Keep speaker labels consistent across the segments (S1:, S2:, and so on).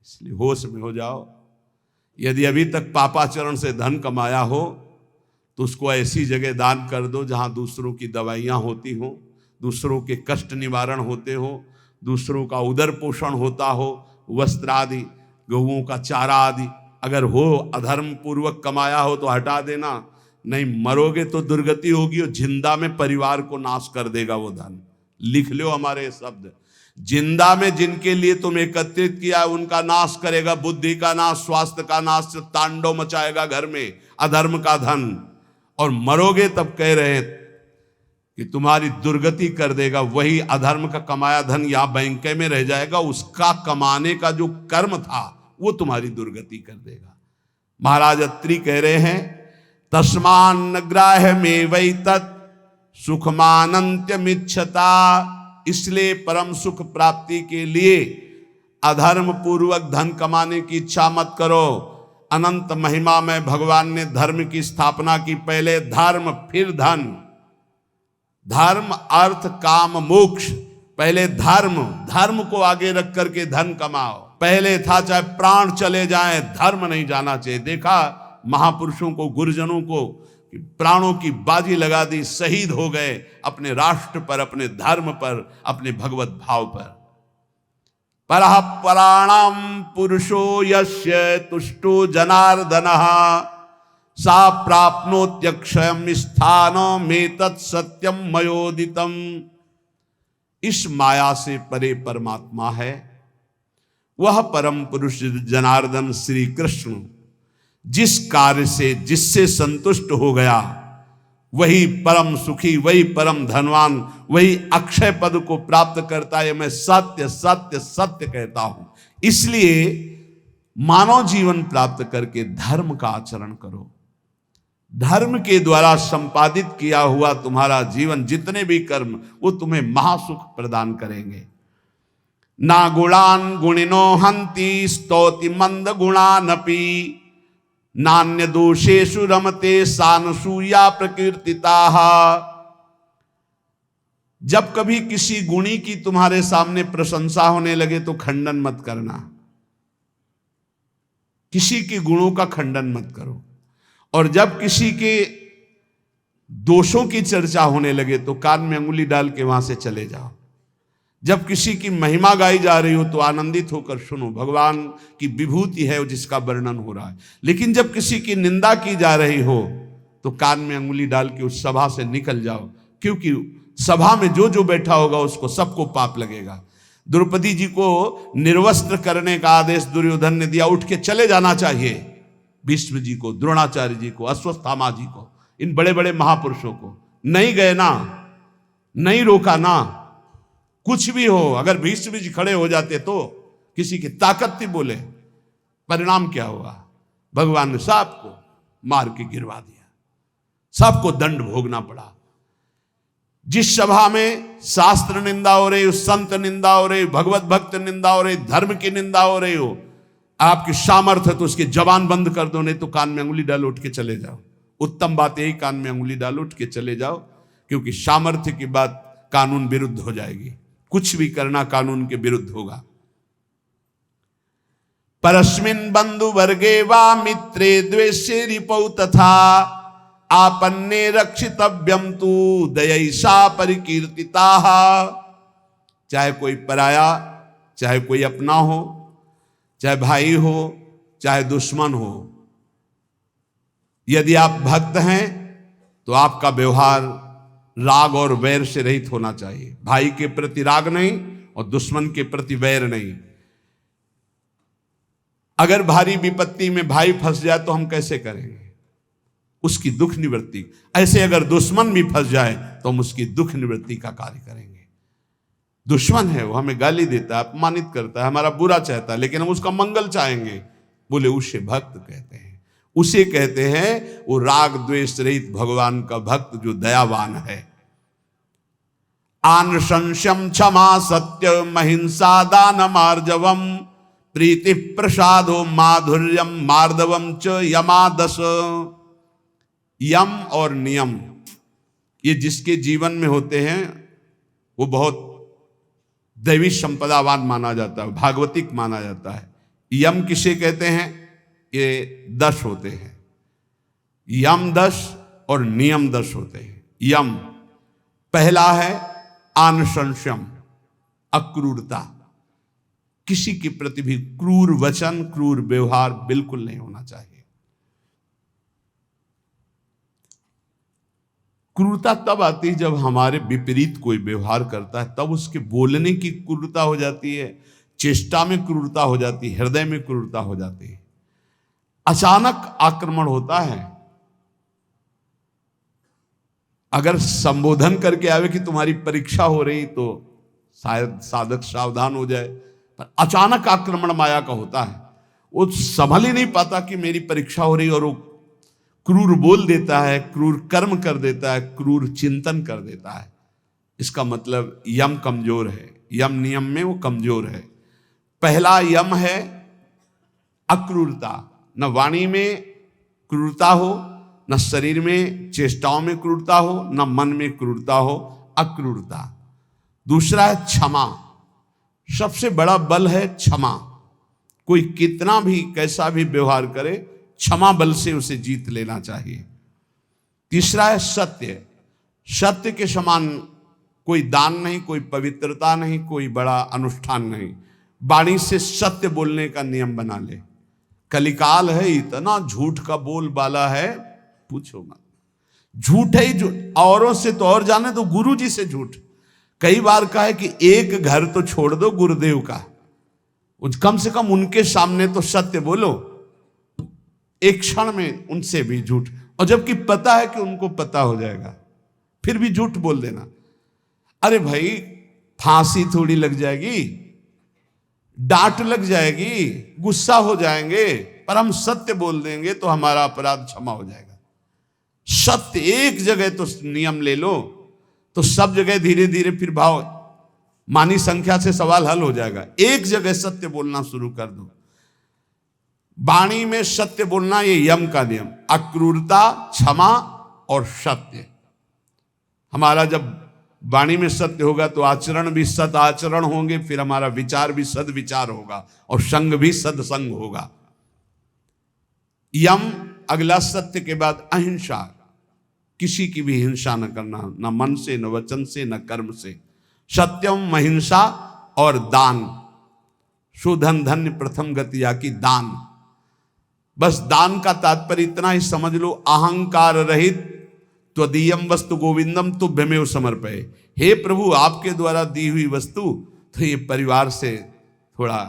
S1: इसलिए होश में हो जाओ। यदि अभी तक पापाचरण से धन कमाया हो तो उसको ऐसी जगह दान कर दो जहां दूसरों की दवाइयां होती हो, दूसरों के कष्ट निवारण होते हो, दूसरों का उदर पोषण होता हो, वस्त्र आदि, गौओं का चारा आदि अगर हो, अधर्म पूर्वक कमाया हो तो हटा देना, नहीं मरोगे तो दुर्गति होगी और जिंदा में परिवार को नाश कर देगा वो धन। लिख लो हमारे शब्द, जिंदा में जिनके लिए तुम एकत्रित किया उनका नाश करेगा, बुद्धि का नाश, स्वास्थ्य का नाश, तांडव मचाएगा घर में अधर्म का धन, और मरोगे तब कह रहे कि तुम्हारी दुर्गति कर देगा। वही अधर्म का कमाया धन यहां बैंक में रह जाएगा, उसका कमाने का जो कर्म था वो तुम्हारी दुर्गति कर देगा। महाराज अत्रि कह रहे हैं तस्मान्न ग्राह्य में वै तत् सुखमानंत्यमिच्छता, इसलिए परम सुख प्राप्ति के लिए अधर्म पूर्वक धन कमाने की इच्छा मत करो। अनंत महिमा में भगवान ने धर्म की स्थापना की, पहले धर्म फिर धन, धर्म अर्थ काम मोक्ष, पहले धर्म को आगे रख करके धन कमाओ। पहले था चाहे प्राण चले जाएं धर्म नहीं जाना चाहिए। देखा महापुरुषों को, गुरुजनों को, प्राणों की बाजी लगा दी, शहीद हो गए अपने राष्ट्र पर, अपने धर्म पर, अपने भगवत भाव पर। परः पराणाम पुरुषो यस्य तुष्टो जनार्दनः सा प्राप्नोत्यक्षयम् स्थानमेतत् सत्यम मयोदितम्। इस माया से परे परमात्मा है, वह परम पुरुष जनार्दन श्री कृष्ण जिस कार्य से, जिससे संतुष्ट हो गया वही परम सुखी, वही परम धनवान, वही अक्षय पद को प्राप्त करता है। मैं सत्य सत्य सत्य कहता हूं। इसलिए मानव जीवन प्राप्त करके धर्म का आचरण करो। धर्म के द्वारा संपादित किया हुआ तुम्हारा जीवन, जितने भी कर्म, वो तुम्हें महासुख प्रदान करेंगे। ना गुणान गुणिनो हंति स्तौति मंद गुणानपि नान्य दोषेषु रमते सानसूया प्रकीर्तिताः। जब कभी किसी गुणी की तुम्हारे सामने प्रशंसा होने लगे तो खंडन मत करना, किसी के गुणों का खंडन मत करो। और जब किसी के दोषों की चर्चा होने लगे तो कान में अंगुली डाल के वहां से चले जाओ। जब किसी की महिमा गाई जा रही हो तो आनंदित होकर सुनो, भगवान की विभूति है जिसका वर्णन हो रहा है। लेकिन जब किसी की निंदा की जा रही हो तो कान में अंगुली डाल के उस सभा से निकल जाओ, क्योंकि सभा में जो जो बैठा होगा उसको सबको पाप लगेगा। द्रौपदी जी को निर्वस्त्र करने का आदेश दुर्योधन ने दिया, उठ के चले जाना चाहिए। भीष्म जी को, द्रोणाचार्य जी को, अश्वत्थामा जी को, इन बड़े बड़े महापुरुषों को नहीं गए ना, नहीं रोका ना। कुछ भी हो, अगर भीष्म जी खड़े हो जाते तो किसी की ताकत थी बोले, परिणाम क्या हुआ? भगवान ने सबको मार के गिरवा दिया, सबको दंड भोगना पड़ा। जिस सभा में शास्त्र निंदा हो रही हो, संत निंदा हो रही, भगवत भक्त निंदा हो रही, धर्म की निंदा हो रही हो, आपकी सामर्थ्य है तो उसकी जबान बंद कर दो, नहीं तो कान में अंगुली डालो, उठ के चले जाओ। उत्तम बात यही, कान में अंगुली डालो, उठ के चले जाओ, क्योंकि सामर्थ्य की बात कानून विरुद्ध हो जाएगी। कुछ भी करना कानून के विरुद्ध होगा। परस्मिन् बंधु वर्गे वा मित्रे द्वेषे रिपौ तथा आपन्ने रक्षितव्यम तु दयैषा परिकीर्तिताः। चाहे कोई पराया, चाहे कोई अपना हो, चाहे भाई हो, चाहे दुश्मन हो, यदि आप भक्त हैं तो आपका व्यवहार राग और वैर से रहित होना चाहिए। भाई के प्रति राग नहीं और दुश्मन के प्रति वैर नहीं। अगर भारी विपत्ति में भाई फंस जाए तो हम कैसे करेंगे? उसकी दुख निवृत्ति। ऐसे अगर दुश्मन भी फंस जाए तो हम उसकी दुख निवृत्ति का कार्य करेंगे। दुश्मन है, वो हमें गाली देता है, अपमानित करता है, हमारा बुरा चाहता है, लेकिन हम उसका मंगल चाहेंगे, बोले उसे भक्त कहते हैं। उसे कहते हैं वो राग द्वेष रहित भगवान का भक्त जो दयावान है। आनशंस्यम क्षमा सत्यम अहिंसा दानम आर्जवम प्रीति प्रसादो माधुर्यम मार्दवम च यमादस। यम और नियम, ये जिसके जीवन में होते हैं वो बहुत दैवी संपदावान माना जाता है, भागवतिक माना जाता है। यम किसे कहते हैं? ये 10 होते हैं। यम 10 और नियम 10 होते हैं। यम पहला है आनुशंस्यम, अक्रूरता। किसी के प्रति भी क्रूर वचन, क्रूर व्यवहार बिल्कुल नहीं होना चाहिए। क्रूरता तब आती है जब हमारे विपरीत कोई व्यवहार करता है, तब उसके बोलने की क्रूरता हो जाती है, चेष्टा में क्रूरता हो जाती है, हृदय में क्रूरता हो जाती है। अचानक आक्रमण होता है। अगर संबोधन करके आवे कि तुम्हारी परीक्षा हो रही, तो शायद साधक सावधान हो जाए, पर अचानक आक्रमण माया का होता है। वो संभल ही नहीं पाता कि मेरी परीक्षा हो रही, और वो क्रूर बोल देता है, क्रूर कर्म कर देता है, क्रूर चिंतन कर देता है। इसका मतलब यम कमजोर है, यम नियम में वो कमजोर है। पहला यम है अक्रूरता। न वाणी में क्रूरता हो, न शरीर में चेष्टाओं में क्रूरता हो, न मन में क्रूरता हो, अक्रूरता। दूसरा है क्षमा। सबसे बड़ा बल है क्षमा। कोई कितना भी कैसा भी व्यवहार करे, क्षमा बल से उसे जीत लेना चाहिए। तीसरा है सत्य। सत्य के समान कोई दान नहीं, कोई पवित्रता नहीं, कोई बड़ा अनुष्ठान नहीं। वाणी से सत्य बोलने का नियम बना ले। कलिकाल है, इतना झूठ का बोल बाला है, पूछो मत। झूठ है ही झूठ, औरों से तो और जाने तो गुरु जी से झूठ। कई बार कहा है कि एक घर तो छोड़ दो गुरुदेव का, कम से कम उनके सामने तो सत्य बोलो। एक क्षण में उनसे भी झूठ, और जबकि पता है कि उनको पता हो जाएगा, फिर भी झूठ बोल देना। अरे भाई, फांसी थोड़ी लग जाएगी, डांट लग जाएगी, गुस्सा हो जाएंगे, पर हम सत्य बोल देंगे तो हमारा अपराध क्षमा हो जाएगा। सत्य एक जगह तो नियम ले लो, तो सब जगह धीरे धीरे फिर भाव मानी संख्या से सवाल हल हो जाएगा। एक जगह सत्य बोलना शुरू कर दो। वाणी में सत्य बोलना, ये यम का नियम। अक्रूरता, क्षमा और सत्य। हमारा जब वाणी में सत्य होगा तो आचरण भी सत आचरण होंगे, फिर हमारा विचार भी सद विचार होगा, और संग भी सदसंग होगा। यम अगला सत्य के बाद अहिंसा। किसी की भी हिंसा न करना, न मन से, न वचन से, न कर्म से। सत्यम, अहिंसा और दान। सुधन धन्य प्रथम गति आकी दान। बस दान का तात्पर्य इतना ही समझ लो, अहंकार रहित त्वदीयम वस्तु गोविंदम तुभ्यमेव समर्पये। हे प्रभु, आपके द्वारा दी हुई वस्तु तो ये परिवार से थोड़ा,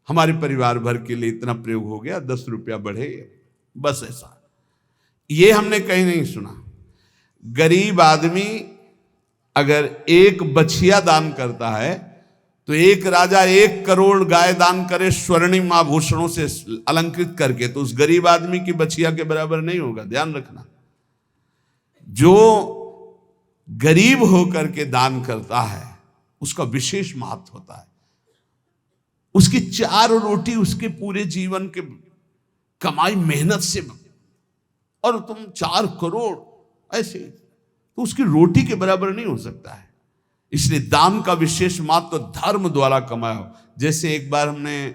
S1: हमारे परिवार भर के लिए इतना प्रयोग हो गया, 10 रुपया बढ़े, बस ऐसा। ये हमने कहीं नहीं सुना। गरीब आदमी अगर एक बछिया दान करता है, तो एक राजा 1 करोड़ गाय दान करे स्वर्णिम आभूषणों से अलंकृत करके, तो उस गरीब आदमी की बछिया के बराबर नहीं होगा। ध्यान रखना, जो गरीब होकर के दान करता है उसका विशेष महत्व होता है। उसकी 4 रोटी उसके पूरे जीवन के कमाई मेहनत से, और तुम 4 करोड़ ऐसे, तो उसकी रोटी के बराबर नहीं हो सकता है। इसलिए दान का विशेष महत्व धर्म द्वारा कमाया हो। जैसे एक बार हमने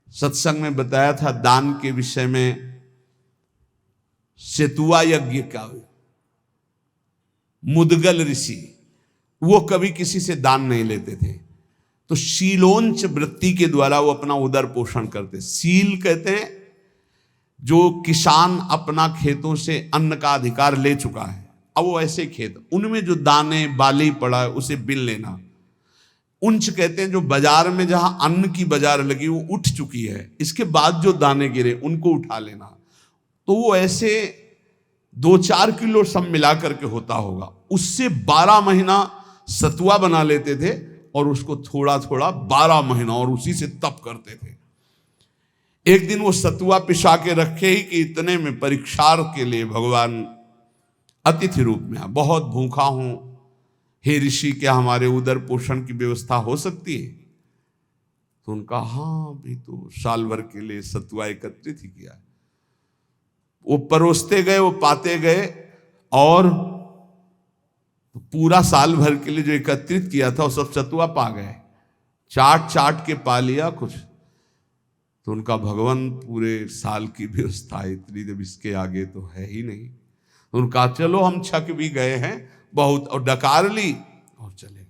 S1: सत्संग में बताया था दान के विषय में, सेतुआ यज्ञ का मुदगल ऋषि, वो कभी किसी से दान नहीं लेते थे, तो शीलोंच वृत्ति के द्वारा वो अपना उदर पोषण करते। सील कहते हैं जो किसान अपना खेतों से अन्न का अधिकार ले चुका है, अब वो ऐसे खेत, उनमें जो दाने बाली पड़ा है उसे बिन लेना। उंच कहते हैं जो बाजार में जहां अन्न की बाजार लगी वो उठ चुकी है, इसके बाद जो दाने गिरे उनको उठा लेना। तो वो ऐसे 2-4 किलो सब मिला करके होता होगा, उससे 12 महीना सतुआ बना लेते थे, और उसको थोड़ा थोड़ा 12 महीना, और उसी से तप करते थे। एक दिन वो सतुआ पिसा के रखे ही कि इतने में परीक्षार्थ के लिए भगवान अतिथि रूप में आ, बहुत भूखा हूं, हे ऋषि, क्या हमारे उदर पोषण की व्यवस्था हो सकती है? तो उनका हाँ, भी तो साल भर के लिए सतुआ एकत्रित ही किया। वो परोसते गए, वो पाते गए, और पूरा साल भर के लिए जो एकत्रित किया था वो सब सतुआ पा गए। चाट चाट के पा लिया कुछ, तो उनका भगवान पूरे साल की व्यवस्था इतनी, जब इसके आगे तो है ही नहीं। तो उनका चलो हम छक भी गए हैं बहुत, और डकार ली और चले।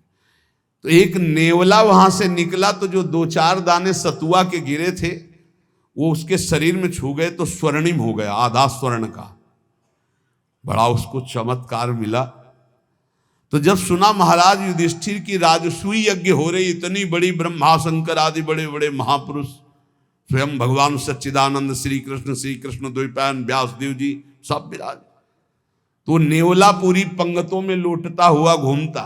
S1: तो एक नेवला वहां से निकला, तो जो 2-4 दाने सतुआ के गिरे थे वो उसके शरीर में छू गए तो स्वर्णिम हो गया, आधा स्वर्ण का। बड़ा उसको चमत्कार मिला। तो जब सुना महाराज युधिष्ठिर की राजसूय यज्ञ हो रही, इतनी बड़ी ब्रह्मा शंकर आदि बड़े बड़े महापुरुष, स्वयं भगवान सच्चिदानंद श्री कृष्ण द्वैपायन व्यासदेव जी सब विराज, तो नेवला पूरी पंगतों में लौटता हुआ घूमता,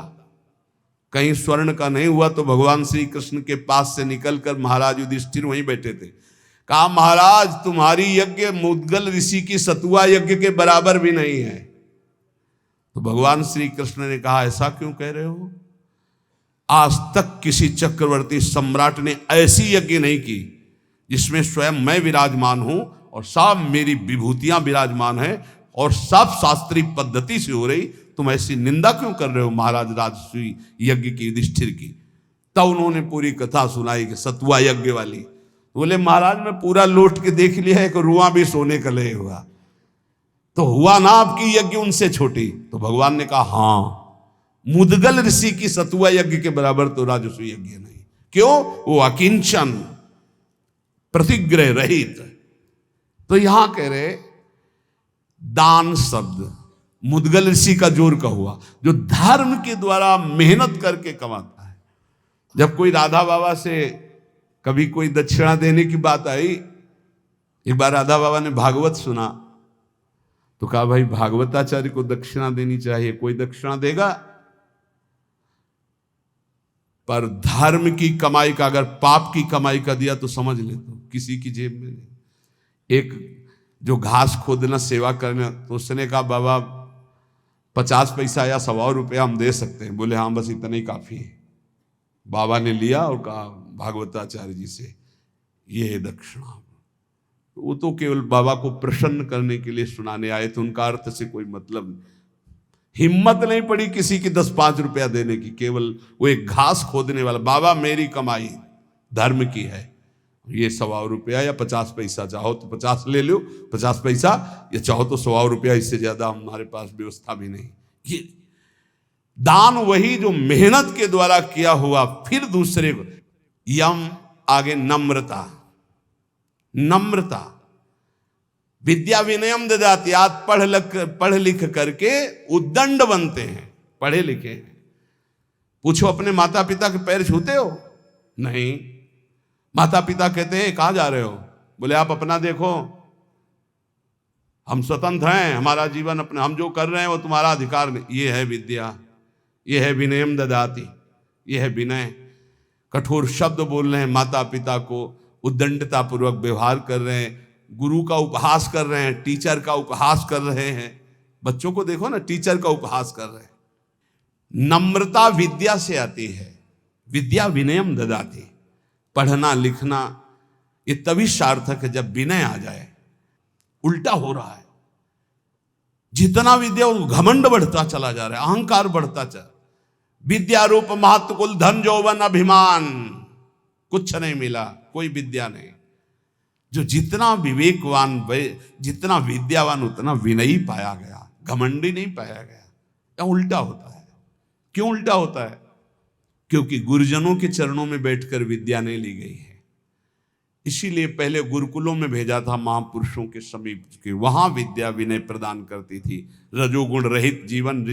S1: कहीं स्वर्ण का नहीं हुआ। तो भगवान श्री कृष्ण के पास से निकलकर महाराज युधिष्ठिर वहीं बैठे थे, कहा महाराज तुम्हारी यज्ञ मुद्गल ऋषि की सतुआ यज्ञ के बराबर भी नहीं है। तो भगवान श्री कृष्ण ने कहा ऐसा क्यों कह रहे हो? आज तक किसी चक्रवर्ती सम्राट ने ऐसी यज्ञ नहीं की जिसमें स्वयं मैं विराजमान हूं और सब मेरी विभूतियां विराजमान है और सब शास्त्रीय पद्धति से हो रही, तुम ऐसी निंदा क्यों कर रहे हो महाराज राजसूय यज्ञ की युधिष्ठिर की? तब उन्होंने पूरी कथा सुनाई कि सतुआ यज्ञ वाली। बोले महाराज मैं पूरा लौट के देख लिया, एक रुआ भी सोने का ले हुआ, तो हुआ ना आपकी यज्ञ उनसे छोटी? तो भगवान ने कहा हां, मुद्गल ऋषि की सतुआ यज्ञ के बराबर तो राजसूय यज्ञ नहीं। क्यों? वो अकिंचन, प्रतिग्रह रहित। तो यहां कह रहे दान शब्द मुद्गल ऋषि का जोर का हुआ, जो धर्म के द्वारा मेहनत करके कमाता है। जब कोई राधा बाबा से कभी कोई दक्षिणा देने की बात आई, एक बार राधा बाबा ने भागवत सुना तो कहा भाई भागवताचार्य को दक्षिणा देनी चाहिए, कोई दक्षिणा देगा? पर धर्म की कमाई का, अगर पाप की कमाई का दिया तो समझ ले तो किसी की जेब में नहीं। एक जो घास खोदना सेवा करना, तो उसने कहा बाबा 50 पैसा या 100 रुपया हम दे सकते हैं। बोले हाँ बस इतना ही काफी है। बाबा ने लिया और कहा भागवताचार्य जी से ये है दक्षिणा। वो तो केवल बाबा को प्रसन्न करने के लिए सुनाने आए थे, उनका अर्थ से कोई मतलब नहीं। हिम्मत नहीं पड़ी किसी की 10-5 रुपया देने की, केवल वो एक घास खोदने वाला, बाबा मेरी कमाई धर्म की है, ये 100 रुपया या 50 पैसा, चाहो तो 50 ले लो 50 पैसा, या चाहो तो 100 रुपया, इससे ज्यादा हमारे पास व्यवस्था भी नहीं। ये दान वही जो मेहनत के द्वारा किया हुआ। फिर दूसरे को यम, आगे नम्रता, नम्रता विद्या विनयम ददाति। आज पढ़ लिख करके उद्दंड बनते हैं, पढ़े लिखे हैं। पूछो अपने माता पिता के पैर छूते हो? नहीं। माता पिता कहते हैं कहाँ जा रहे हो? बोले आप अपना देखो, हम स्वतंत्र हैं, हमारा जीवन अपने, हम जो कर रहे हैं वो तुम्हारा अधिकार नहीं। ये है विद्या, ये है विनयम ददाति, ये है विनय। कठोर शब्द बोल रहे हैं, माता पिता को उद्दंडता पूर्वक व्यवहार कर रहे हैं, गुरु का उपहास कर रहे हैं, टीचर का उपहास कर रहे हैं। बच्चों को देखो ना, टीचर का उपहास कर रहे हैं। नम्रता विद्या से आती है, विद्या विनयम ददाति। पढ़ना लिखना ये तभी सार्थक है जब विनय आ जाए। उल्टा हो रहा है, जितना विद्या घमंड बढ़ता चला जा रहा है, अहंकार बढ़ता चला। विद्या रूप महत्व कुल धन यौवन अभिमान, कुछ नहीं मिला, कोई विद्या नहीं। जो जितना विवेकवान, जितना विद्यावान, उतना विनयी पाया गया, घमंडी नहीं पाया गया। या उल्टा होता है। क्यों उल्टा होता है? क्योंकि गुरुजनों के चरणों में बैठकर विद्या नहीं ली गई है। इसीलिए पहले गुरुकुलों में भेजा था महापुरुषों के समीप के, वहां विद्या विनय प्रदान करती थी। रजोगुण रहित जीवन,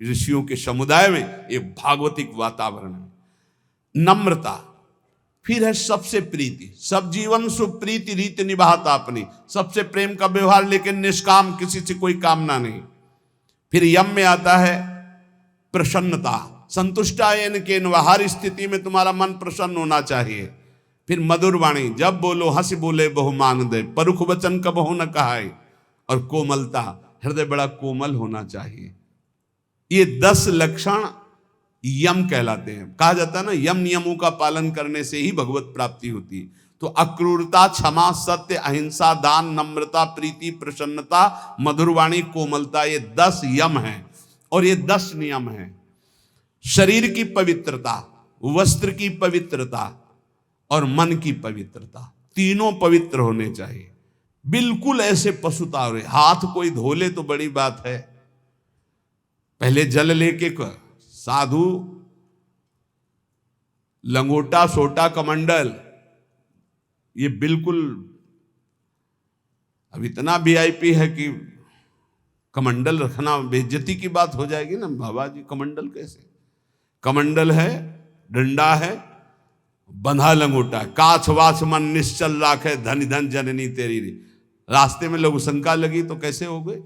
S1: ऋषियों के समुदाय में एक भागवतिक वातावरण है। नम्रता, फिर है सबसे प्रीति, सब जीवन सुप्रीति रीति निभाता अपनी, सबसे प्रेम का व्यवहार, लेकिन निष्काम, किसी से कोई कामना नहीं। फिर यम में आता है प्रसन्नता, संतुष्टायन के, हर स्थिति में तुम्हारा मन प्रसन्न होना चाहिए। फिर मधुर वाणी, जब बोलो हंस बोले बहु मान दे, परुख वचन कबहु न कहाय। और कोमलता, हृदय बड़ा कोमल होना चाहिए। ये 10 लक्षण यम कहलाते हैं। कहा जाता है ना, यम नियमों का पालन करने से ही भगवत प्राप्ति होती है। तो अक्रूरता, क्षमा, सत्य, अहिंसा, दान, नम्रता, प्रीति, प्रसन्नता, मधुरवाणी, कोमलता, ये 10 यम हैं और ये 10 नियम हैं। शरीर की पवित्रता, वस्त्र की पवित्रता और मन की पवित्रता, तीनों पवित्र होने चाहिए। बिल्कुल ऐसे पशुता हो रहे, हाथ कोई धो ले तो बड़ी बात है, पहले जल लेके साधु लंगोटा सोटा कमंडल, ये बिल्कुल अब इतना वीआईपी है कि कमंडल रखना बेइज्जती की बात हो जाएगी ना। बाबा जी कमंडल कैसे, कमंडल है, डंडा है, बंधा लंगोटा, काछ वाछ मन निश्चल राखे, धन धन जननी तेरी रे। रास्ते में लघु शंका लगी तो कैसे हो गए,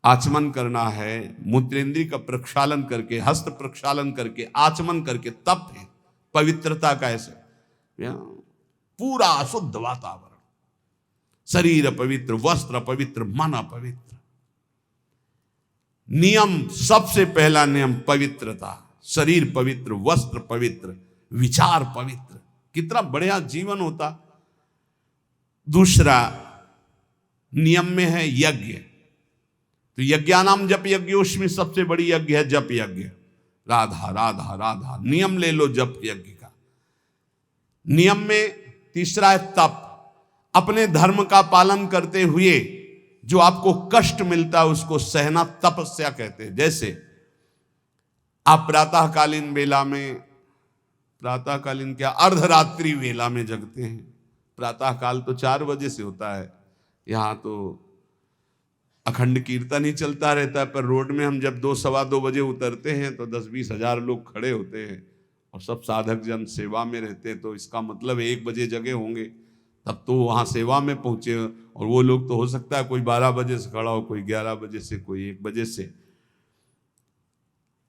S1: आचमन करना है, मूत्रेंद्री का प्रक्षालन करके, हस्त प्रक्षालन करके, आचमन करके, तप है पवित्रता का। ऐसे पूरा शुद्ध वातावरण, शरीर पवित्र, वस्त्र पवित्र, मन पवित्र। नियम, सबसे पहला नियम पवित्रता, शरीर पवित्र, वस्त्र पवित्र, विचार पवित्र, कितना बढ़िया जीवन होता। दूसरा नियम में है यज्ञ, तो यज्ञानाम जप यज्ञोस्मि, सबसे बड़ी यज्ञ है जप यज्ञ। राधा राधा राधा, नियम ले लो जप यज्ञ का। नियम में तीसरा है तप, अपने धर्म का पालन करते हुए जो आपको कष्ट मिलता है उसको सहना तपस्या कहते हैं। जैसे आप प्रातःकालीन वेला में, प्रातःकालीन क्या, अर्धरात्रि वेला में जगते हैं। प्रातःकाल तो 4 बजे से होता है, यहाँ तो अखंड कीर्तन ही चलता रहता है, पर रोड में हम जब 2 सवा 2 बजे उतरते हैं तो 10-20 हजार लोग खड़े होते हैं और सब साधक जन सेवा में रहते हैं। तो इसका मतलब 1 बजे जगे होंगे, तब तो वहाँ सेवा में पहुँचे, और वो लोग तो हो सकता है कोई 12 बजे से खड़ा हो, कोई 11 बजे से, कोई 1 बजे से।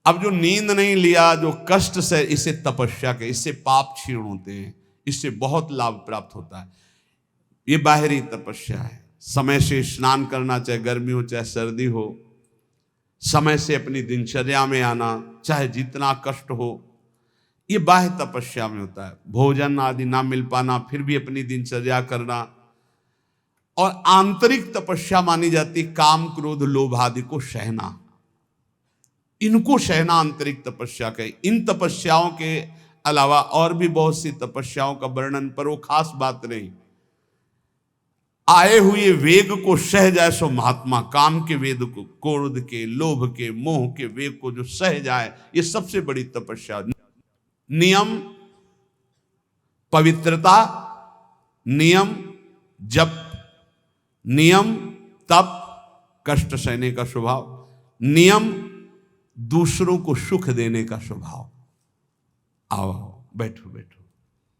S1: अब जो नींद नहीं लिया, जो कष्ट से, इसे तपस्या के, इससे पाप क्षीण होते हैं, इससे बहुत लाभ प्राप्त होता है। ये बाहरी तपस्या है। समय से स्नान करना, चाहे गर्मी हो चाहे सर्दी हो, समय से अपनी दिनचर्या में आना, चाहे जितना कष्ट हो, ये बाह्य तपस्या में होता है। भोजन आदि ना मिल पाना, फिर भी अपनी दिनचर्या करना। और आंतरिक तपस्या मानी जाती काम क्रोध लोभ आदि को सहना, इनको सहना आंतरिक तपस्या कहे। इन तपस्याओं के अलावा और भी बहुत सी तपस्याओं का वर्णन, पर वो खास बात नहीं। आए हुए वेग को सह जाए सो महात्मा, काम के वेग को, क्रोध के, लोभ के, मोह के वेग को जो सह जाए, ये सबसे बड़ी तपस्या। नियम पवित्रता, नियम जप, नियम तप, कष्ट सहने का स्वभाव, नियम दूसरों को सुख देने का स्वभाव। आओ बैठो बैठो,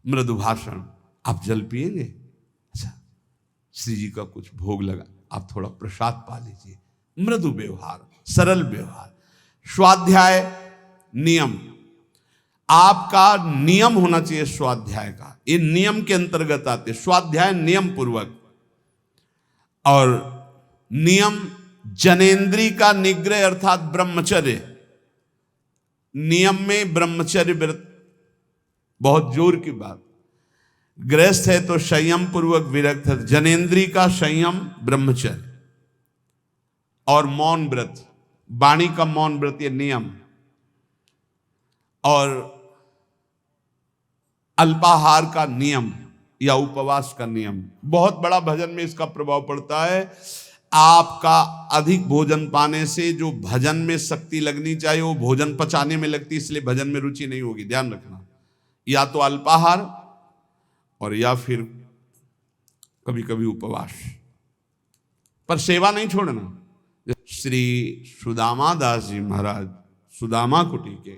S1: मृदु भाषण। आप जल पिएंगे? अच्छा, श्री जी का कुछ भोग लगा, आप थोड़ा प्रसाद पा लीजिए। मृदु व्यवहार, सरल व्यवहार। स्वाध्याय नियम, आपका नियम होना चाहिए स्वाध्याय का। ये नियम के अंतर्गत आते, स्वाध्याय नियम पूर्वक। और नियम जनेन्द्री का निग्रह अर्थात ब्रह्मचर्य। नियम में ब्रह्मचर्य व्रत बहुत जोर की बात। गृहस्थ है तो संयम पूर्वक विरक्त है, जनेन्द्री का संयम ब्रह्मचर्य। और मौन व्रत, वाणी का मौन व्रत, ये नियम। और अल्पाहार का नियम या उपवास का नियम, बहुत बड़ा भजन में इसका प्रभाव पड़ता है। आपका अधिक भोजन पाने से जो भजन में शक्ति लगनी चाहिए वो भोजन पचाने में लगती, इसलिए भजन में रुचि नहीं होगी, ध्यान रखना। या तो अल्पाहार और या फिर कभी कभी उपवास, पर सेवा नहीं छोड़ना। श्री सुदामा दास जी महाराज सुदामा कुटी के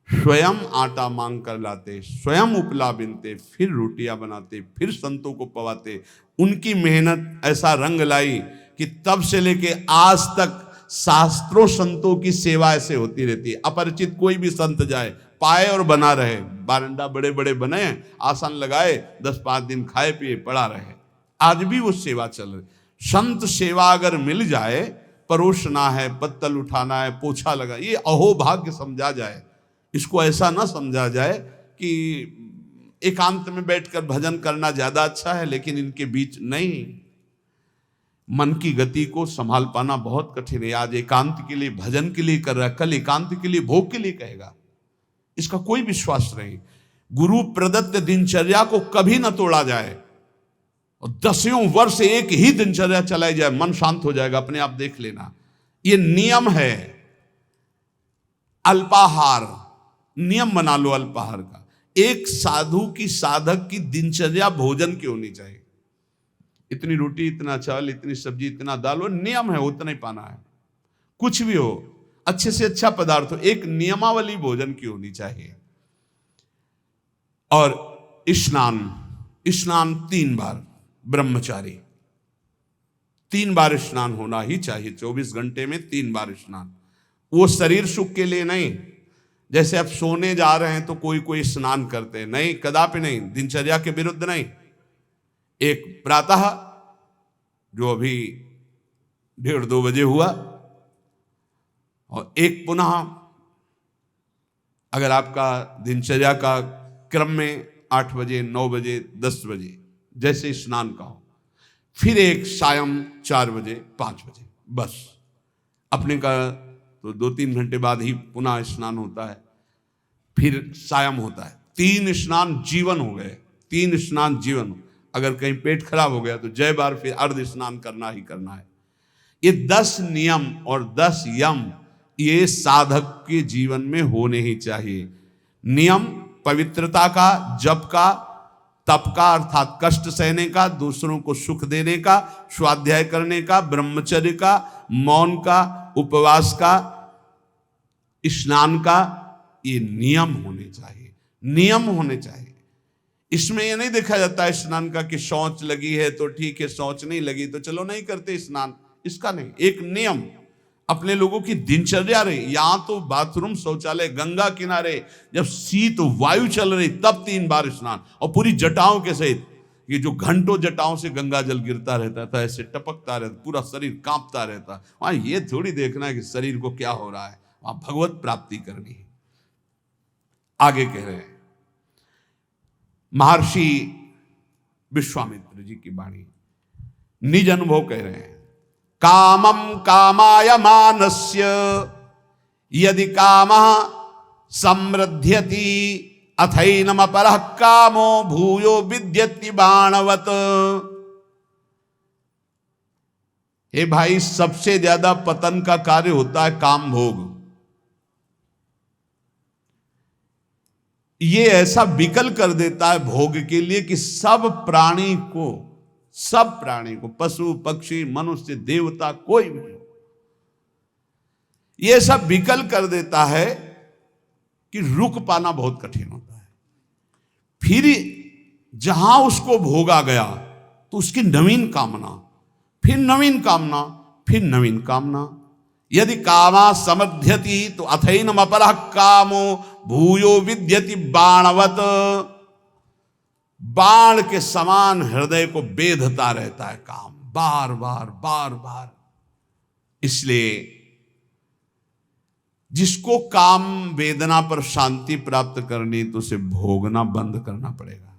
S1: स्वयं आटा मांग कर लाते, स्वयं उपला बिनते, फिर रोटियां बनाते, फिर संतों को पवाते। उनकी मेहनत ऐसा रंग लाई कि तब से लेके आज तक शास्त्रों संतों की सेवा ऐसे होती रहती है। अपरिचित कोई भी संत जाए, पाए और बना रहे। बारंडा बड़े बड़े बने, आसन लगाए, 10-5 दिन खाए पिए पड़ा रहे। आज भी वो सेवा चल रही। संत सेवा अगर मिल जाए, परोसना है, पत्तल उठाना है, पोछा लगा, ये अहोभाग्य समझा जाए। इसको ऐसा ना समझा जाए कि एकांत में बैठकर भजन करना ज्यादा अच्छा है, लेकिन इनके बीच नहीं। मन की गति को संभाल पाना बहुत कठिन है। आज एकांत के लिए, भजन के लिए कर रहा है, कल एकांत के लिए, भोग के लिए कहेगा। इसका कोई विश्वास नहीं। गुरु प्रदत्त दिनचर्या को कभी ना तोड़ा जाए, और 10 वर्ष एक ही दिनचर्या चलाई जाए, मन शांत हो जाएगा, अपने आप देख लेना। ये नियम है। अल्पाहार नियम बना लो अल्पाहार का। एक साधु की, साधक की दिनचर्या भोजन की होनी चाहिए। इतनी रोटी, इतना चावल, इतनी सब्जी, इतना दाल, वो नियम है, उतना ही पाना है। कुछ भी हो, अच्छे से अच्छा पदार्थ हो, एक नियमावली भोजन की होनी चाहिए। और स्नान 3 बार, ब्रह्मचारी 3 बार स्नान होना ही चाहिए। 24 घंटे में 3 बार स्नान। वो शरीर सुख के लिए नहीं, जैसे आप सोने जा रहे हैं तो कोई स्नान करते हैं, नहीं, कदापि नहीं, दिनचर्या के विरुद्ध नहीं। एक प्रातः जो अभी 1:30-2 बजे हुआ, और एक पुनः अगर आपका दिनचर्या का क्रम में 8 बजे, 9 बजे, 10 बजे जैसे स्नान का हो, फिर एक सायं 4 बजे, 5 बजे, बस। अपने का तो 2-3 घंटे बाद ही पुनः स्नान होता है, फिर सायं होता है। 3 स्नान जीवन हो गए, 3 स्नान जीवन। अगर कहीं पेट खराब हो गया तो जय बार फिर अर्ध स्नान करना ही करना है। ये 10 नियम और 10 यम ये साधक के जीवन में होने ही चाहिए। नियम पवित्रता का, जप का, तप का अर्थात कष्ट सहने का, दूसरों को सुख देने का, स्वाध्याय करने का, ब्रह्मचर्य का, मौन का, उपवास का, स्नान का, ये नियम होने चाहिए। नियम होने चाहिए। इसमें ये नहीं देखा जाता है स्नान का कि शौच लगी है तो ठीक है, शौच नहीं लगी तो चलो नहीं करते स्नान, इसका नहीं। एक नियम अपने लोगों की दिनचर्या रही। यहां तो बाथरूम, शौचालय गंगा किनारे, जब शीत वायु चल रही तब 3 बार स्नान, और पूरी जटाओं के सहित। ये जो घंटों जटाओं से गंगा जल गिरता रहता था, ऐसे टपकता रहता, पूरा शरीर कांपता रहता। वहां ये थोड़ी देखना है कि शरीर को क्या हो रहा है, वहां भगवत प्राप्ति करनी है। आगे कह रहे हैं महर्षि विश्वामित्र जी की वाणी, निज अनुभव कह रहे हैं। कामम कामाय मानस्य यदि कामः समृद्ध्यति अथैनम अपरः कामो भूयो विद्यति बाणवत। हे भाई, सबसे ज्यादा पतन का कार्य होता है काम भोग। ये ऐसा विकल कर देता है भोग के लिए कि सब प्राणी को, पशु पक्षी मनुष्य देवता कोई भी हो, ये सब विकल कर देता है कि रुक पाना बहुत कठिन होता है। फिर जहां उसको भोगा गया तो उसकी नवीन कामना, फिर नवीन कामना, फिर नवीन कामना। यदि कामा समध्यति तो अथैनम अपरः कामो भूयो विद्यति बाणवत। बाण के समान हृदय को बेधता रहता है काम, बार बार बार बार। इसलिए जिसको काम वेदना पर शांति प्राप्त करनी तो उसे भोगना बंद करना पड़ेगा।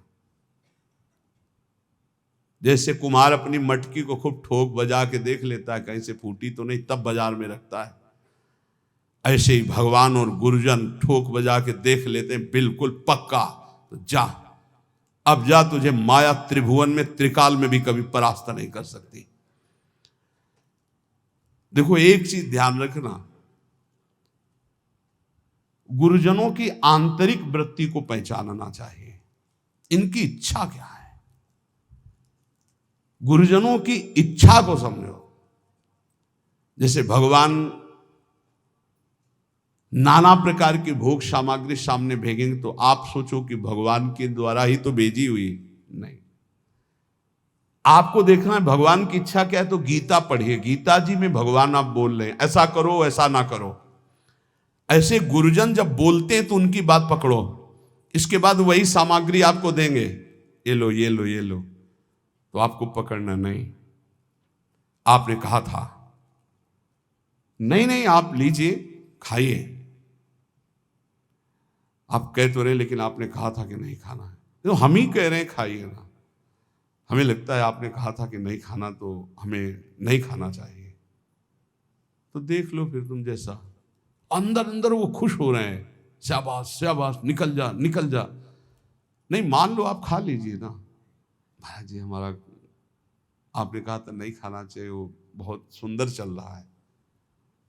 S1: जैसे कुम्हार अपनी मटकी को खूब ठोक बजा के देख लेता है कहीं से फूटी तो नहीं, तब बाजार में रखता है, ऐसे ही भगवान और गुरुजन ठोक बजा के देख लेते हैं बिल्कुल पक्का, तो जा, अब जा, तुझे माया त्रिभुवन में, त्रिकाल में भी कभी परास्त नहीं कर सकती। देखो एक चीज ध्यान रखना, गुरुजनों की आंतरिक वृत्ति को पहचानना चाहिए, इनकी इच्छा क्या है। गुरुजनों की इच्छा को समझो। जैसे भगवान नाना प्रकार की भोग सामग्री सामने भेजेंगे तो आप सोचो कि भगवान के द्वारा ही तो भेजी हुई, नहीं। आपको देखना है भगवान की इच्छा क्या है, तो गीता पढ़िए। गीता जी में भगवान आप बोल रहे हैं ऐसा करो ऐसा ना करो। ऐसे गुरुजन जब बोलते हैं तो उनकी बात पकड़ो, इसके बाद वही सामग्री आपको देंगे, ये लो ये लो ये लो, तो आपको पकड़ना नहीं। आपने कहा था, नहीं नहीं आप लीजिए खाइए, आप कह तो रहे लेकिन आपने कहा था कि नहीं खाना है, तो हम ही कह रहे हैं खाइए ना। हमें लगता है आपने कहा था कि नहीं खाना तो हमें नहीं खाना चाहिए, तो देख लो फिर तुम जैसा। अंदर अंदर वो खुश हो रहे हैं शाबाश शाबाश, निकल जा निकल जा। नहीं, मान लो आप खा लीजिए ना। महाराज जी हमारा, आपने कहा था नहीं खाना चाहिए, वो बहुत सुंदर चल रहा है।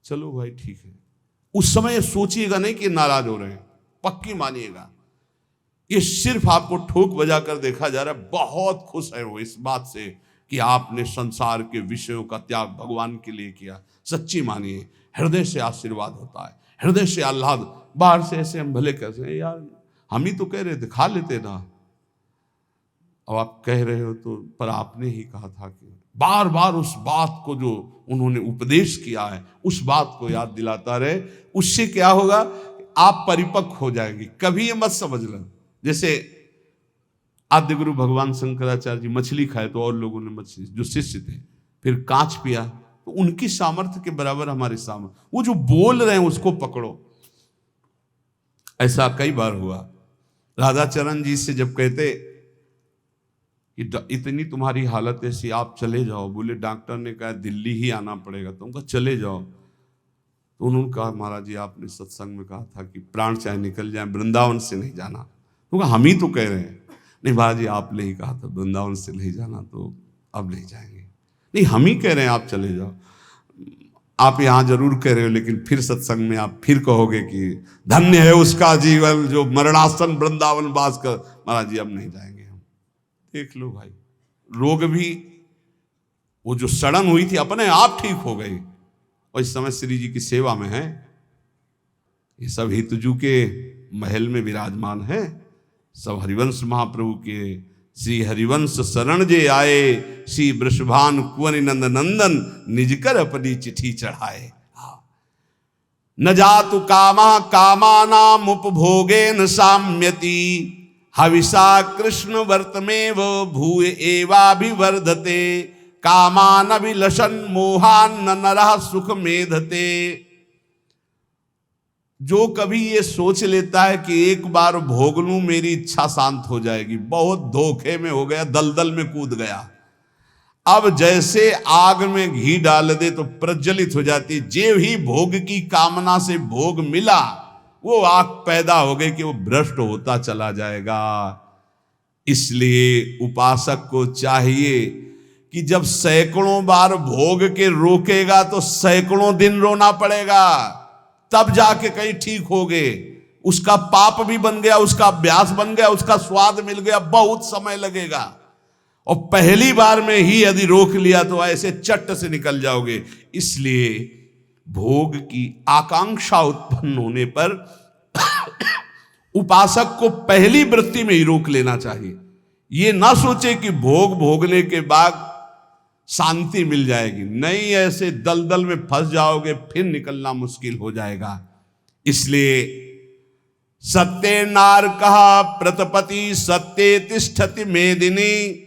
S1: चलो भाई ठीक है। उस समय सोचिएगा नहीं कि नाराज हो रहे हैं, पक्की मानिएगा। ये सिर्फ आपको ठोक बजा कर देखा जा रहा है। बहुत खुश है वो इस बात से कि आपने संसार के विषयों का त्याग भगवान के लिए किया। सच्ची मानिए, हृदय से आशीर्वाद होता है, हृदय से आह्लाद। बाहर से ऐसे हम भले कैसे हैं यार, हम ही तो कह रहे थे खा लेते ना। अब आप कह रहे हो तो, पर आपने ही कहा था कि बार बार उस बात को जो उन्होंने उपदेश किया है उस बात को याद दिलाता रहे। उससे क्या होगा, आप परिपक्व हो जाएंगे। कभी ये मत समझ लें जैसे आद्य गुरु भगवान शंकराचार्य जी मछली खाए तो और लोगों ने मछली, जो शिष्य थे, फिर कांच पिया, तो उनकी सामर्थ्य के बराबर हमारी सामर्थ्य। वो जो बोल रहे हैं उसको पकड़ो। ऐसा कई बार हुआ। राधाचरण जी से जब कहते कि इतनी तुम्हारी हालत ऐसी, आप चले जाओ, बोले डॉक्टर ने कहा दिल्ली ही आना पड़ेगा, तो उनका चले जाओ। तो उन्होंने कहा महाराज जी आपने सत्संग में कहा था कि प्राण चाहे निकल जाए वृंदावन से नहीं जाना। तो हम ही तो कह रहे हैं। नहीं महाराज जी आपने ही कहा था वृंदावन से नहीं जाना, तो अब नहीं जाएंगे। नहीं, हम ही कह रहे हैं आप चले जाओ। आप यहाँ जरूर कह रहे हो, लेकिन फिर सत्संग में आप फिर कहोगे कि धन्य है उसका जीवन जो मरणासन वृंदावन वास कर। महाराज जी अब नहीं जाएंगे हम। देख लो भाई, रोग भी वो जो सड़न हुई थी अपने आप ठीक हो गई, और इस समय श्री जी की सेवा में है। ये सब हितजू के महल में विराजमान है। सब हरिवंश महाप्रभु के श्री हरिवंश शरण जे आए, श्री वृषभान कुंवर नंद नंदन निज कर अपनी चिट्ठी चढ़ाए। न जातु कामा कामानाम उपभोगे न साम्यति, हविषा कृष्ण वर्तमेव भूय एवाभिवर्धते, कामान अभिलषन् मोहान न नरः सुख मेधते। जो कभी ये सोच लेता है कि एक बार भोग लूं मेरी इच्छा शांत हो जाएगी, बहुत धोखे में हो गया, दलदल में कूद गया। अब जैसे आग में घी डाल दे तो प्रज्वलित हो जाती। जे ही भोग की कामना से भोग मिला, वो आग पैदा हो गई कि वो भ्रष्ट होता चला जाएगा। इसलिए उपासक को चाहिए कि जब सैकड़ों बार भोग के रोकेगा तो सैकड़ों दिन रोना पड़ेगा, तब जाके कहीं ठीक हो गए। उसका पाप भी बन गया, उसका अभ्यास बन गया, उसका स्वाद मिल गया, बहुत समय लगेगा। और पहली बार में ही यदि रोक लिया तो ऐसे चट से निकल जाओगे। इसलिए भोग की आकांक्षा उत्पन्न होने पर उपासक को पहली वृत्ति में ही रोक लेना चाहिए। ये ना सोचे कि भोग भोगने के बाद शांति मिल जाएगी। नहीं, ऐसे दलदल में फंस जाओगे, फिर निकलना मुश्किल हो जाएगा। इसलिए सत्य नार कहा प्रतपति सत्य तिष्ठति मेदिनी।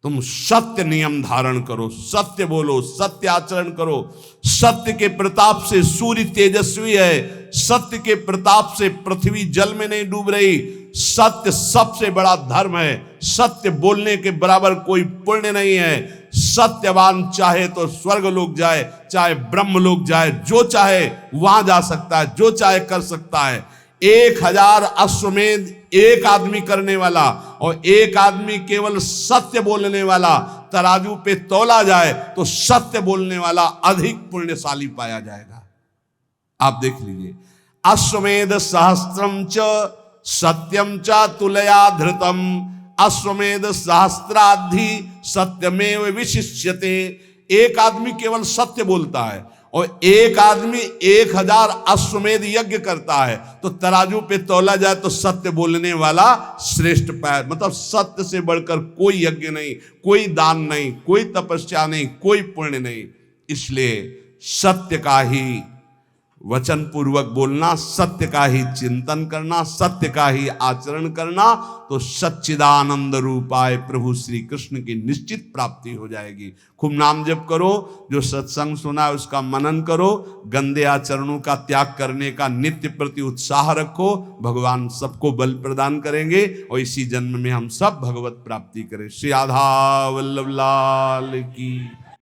S1: तुम सत्य नियम धारण करो, सत्य बोलो, सत्य आचरण करो। सत्य के प्रताप से सूर्य तेजस्वी है, सत्य के प्रताप से पृथ्वी जल में नहीं डूब रही। सत्य सबसे बड़ा धर्म है। सत्य बोलने के बराबर कोई पुण्य नहीं है। सत्यवान चाहे तो स्वर्ग लोक जाए, चाहे ब्रह्म लोक जाए, जो चाहे वहां जा सकता है, जो चाहे कर सकता है। 1000 अश्वमेध एक आदमी करने वाला और एक आदमी केवल सत्य बोलने वाला, तराजू पे तोला जाए तो सत्य बोलने वाला अधिक पुण्यशाली पाया जाएगा। आप देख लीजिए, अश्वमेध सहस्त्रम च सत्यम च तुलया धृतम, अश्वमेध सहस्त्राधि सत्यमेव विशिष्यते। एक आदमी केवल सत्य बोलता है और एक आदमी 1000 अश्वमेध यज्ञ करता है, तो तराजू पे तौला जाए तो सत्य बोलने वाला श्रेष्ठ पाया। मतलब सत्य से बढ़कर कोई यज्ञ नहीं, कोई दान नहीं, कोई तपस्या नहीं, कोई पुण्य नहीं। इसलिए सत्य का ही वचन पूर्वक बोलना, सत्य का ही चिंतन करना, सत्य का ही आचरण करना, तो सच्चिदानंद रूपाय प्रभु श्री कृष्ण की निश्चित प्राप्ति हो जाएगी। खूब नाम जप करो, जो सत्संग सुना है उसका मनन करो, गंदे आचरणों का त्याग करने का नित्य प्रति उत्साह रखो। भगवान सबको बल प्रदान करेंगे और इसी जन्म में हम सब भगवत प्राप्ति करें। श्री राधा वल्लभ लाल की।